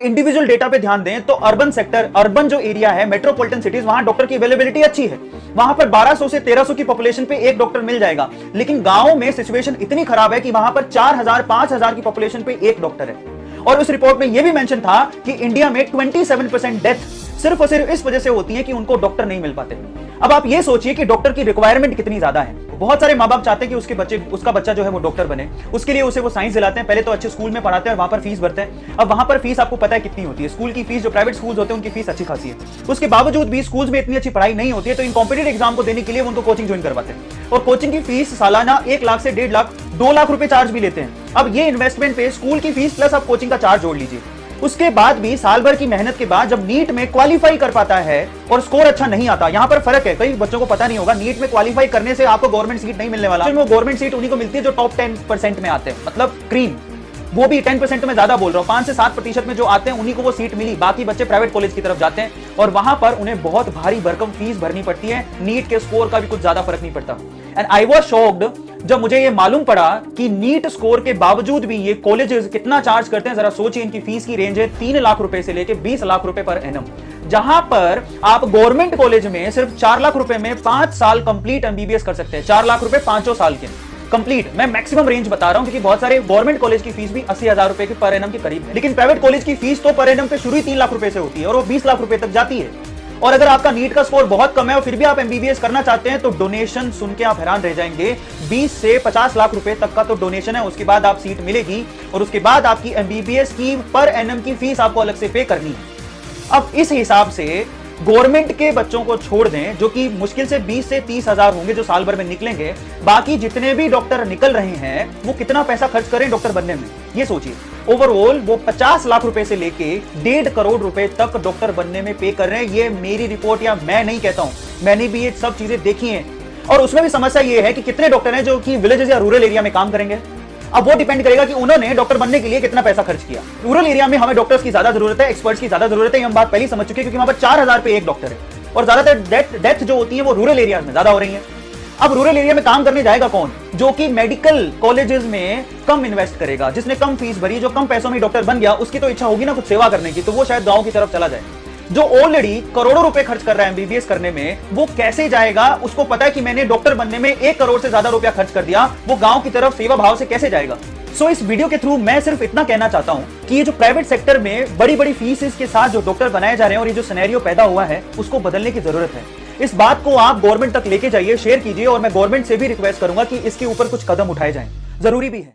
Individual data पे ध्यान दें तो अर्बन सेक्टर, अर्बन जो एरिया है, मेट्रोपॉलिटन सिटीज, वहां डॉक्टर की अवेलेबिलिटी अच्छी है। वहां पर 1200 से 1300 की पॉपुलेशन पे एक डॉक्टर मिल जाएगा। लेकिन गांव में सिचुएशन इतनी खराब है कि वहां पर 4000 5000 की पॉपुलेशन पे एक डॉक्टर है। और उस रिपोर्ट में यह भी मेंशन था कि इंडिया में 27% डेथ सिर्फ और सिर्फ इस वजह से होती है कि उनको डॉक्टर नहीं मिल पाते। अब आप ये सोचिए कि डॉक्टर की रिक्वायरमेंट कितनी ज्यादा है। बहुत सारे माँ बाप चाहते हैं कि उसका बच्चा जो है वो डॉक्टर बने। उसके लिए उसे वो साइंस दिलाते हैं, पहले तो अच्छे स्कूल में पढ़ाते हैं और वहां पर फीस भरते हैं। अब वहां पर फीस आपको पता है कितनी होती है। स्कूल की फीस, जो प्राइवेट स्कूल होते हैं उनकी फीस अच्छी खासी है। उसके बावजूद भी स्कूल में इतनी अच्छी पढ़ाई नहीं होती है, तो इन कॉम्पिटिटिव एग्जाम को देने के लिए उनको कोचिंग ज्वाइन करवाते हैं। और कोचिंग की फीस सालाना 1 लाख से 1.5 लाख 2 लाख रुपए चार्ज भी लेते हैं। अब ये इन्वेस्टमेंट पे स्कूल की फीस प्लस आप कोचिंग का चार्ज जोड़ लीजिए। उसके बाद भी साल भर की मेहनत के बाद जब नीट में क्वालिफाई कर पाता है और स्कोर अच्छा नहीं आता, यहां पर फर्क है, कई बच्चों को पता नहीं होगा, नीट में क्वालिफाई करने से आपको गवर्नमेंट सीट नहीं मिलने वाला। वो गवर्नमेंट सीट उन्हीं को मिलती है जो टॉप 10% में आते हैं, मतलब क्रीम। वो भी 10% में ज्यादा बोल रहा हूं, 5 से 7% में जो आते हैं उन्हीं को वो सीट मिली। बाकी बच्चे प्राइवेट कॉलेज की तरफ जाते हैं और वहां पर उन्हें बहुत भारी भरकम फीस भरनी पड़ती है। नीट के स्कोर का भी कुछ ज्यादा फर्क नहीं पड़ता। एंड आई वाज शॉक्ड जब मुझे ये मालूम पड़ा कि नीट स्कोर के बावजूद भी ये कॉलेजेस कितना चार्ज करते हैं। जरा सोचिए, इनकी फीस की रेंज है 3 लाख रुपए से लेकर 20 लाख रुपए पर एनम, जहां पर आप गवर्नमेंट कॉलेज में सिर्फ 4 लाख रुपए में 5 साल कंप्लीट एमबीबीएस कर सकते हैं। 4 लाख रुपए 5 साल के कंप्लीट। मैं मैक्सिमम रेंज बता रहा हूं क्योंकि बहुत सारे गवर्नमेंट कॉलेज की फीस भी 80,000 रुपए की पर एनम के करीब है। लेकिन प्राइवेट कॉलेज की फीस तो पर एनम पे शुरू ही 3 लाख रुपए से होती है और वो 20 लाख रुपए तक जाती है। और अगर आपका नीट का स्कोर बहुत कम है और फिर भी आप एमबीबीएस करना चाहते हैं तो डोनेशन सुन के आप हैरान रह जाएंगे। 20 से 50 लाख रुपए तक का तो डोनेशन है। उसके बाद आप सीट मिलेगी और उसके बाद आपकी एमबीबीएस की पर एनम की फीस आपको अलग से पे करनी है। अब इस हिसाब से गवर्नमेंट के बच्चों को छोड़ दें, जो कि मुश्किल से 20 से 30 हजार होंगे जो साल भर में निकलेंगे, बाकी जितने भी डॉक्टर निकल रहे हैं वो कितना पैसा खर्च करें डॉक्टर बनने में, ये सोचिए। ओवरऑल वो 50 लाख रुपए से लेके 1.5 करोड़ रुपए तक डॉक्टर बनने में पे कर रहे हैं। ये मेरी रिपोर्ट या मैं नहीं कहता हूं, मैंने भी ये सब चीजें देखी हैं। और उसमें भी समस्या ये है कि कितने डॉक्टर हैं जो कि विलेजेस या रूरल एरिया में काम करेंगे। अब वो डिपेंड करेगा कि उन्होंने डॉक्टर बनने के लिए कितना पैसा खर्च किया। रूरल एरिया में हमें डॉक्टर्स की ज्यादा जरूरत है, एक्सपर्ट्स की ज्यादा जरूरत है, ये हम बात पहले समझ चुके हैं, क्योंकि वहां पर 4000 पे एक डॉक्टर है और ज्यादातर डेथ जो होती है वो रूरल एरिया में ज्यादा हो रही है। अब रूरल एरिया में काम करने जाएगा कौन? जो कि मेडिकल कॉलेजेस में कम इन्वेस्ट करेगा, जिसने कम फीस भरी, जो कम पैसों में डॉक्टर बन गया, उसकी तो इच्छा होगी ना कुछ सेवा करने की, तो वो शायद गांव की तरफ चला जाए। जो ऑलरेडी करोड़ों रुपए खर्च कर रहा है एमबीबीएस करने में, वो कैसे जाएगा? उसको पता है कि मैंने डॉक्टर बनने में 1 करोड़ से ज्यादा रुपया खर्च कर दिया, वो गांव की तरफ सेवा भाव से कैसे जाएगा? सो इस वीडियो के थ्रू मैं सिर्फ इतना कहना चाहता हूं कि ये जो प्राइवेट सेक्टर में बड़ी बड़ी फीस के साथ जो डॉक्टर बनाए जा रहे हैं और ये जो सिनेरियो पैदा हुआ है, उसको बदलने की जरूरत है। इस बात को आप गवर्नमेंट तक लेके जाइए, शेयर कीजिए, और मैं गवर्नमेंट से भी रिक्वेस्ट करूंगा कि इसके ऊपर कुछ कदम उठाए जाएं, जरूरी भी है।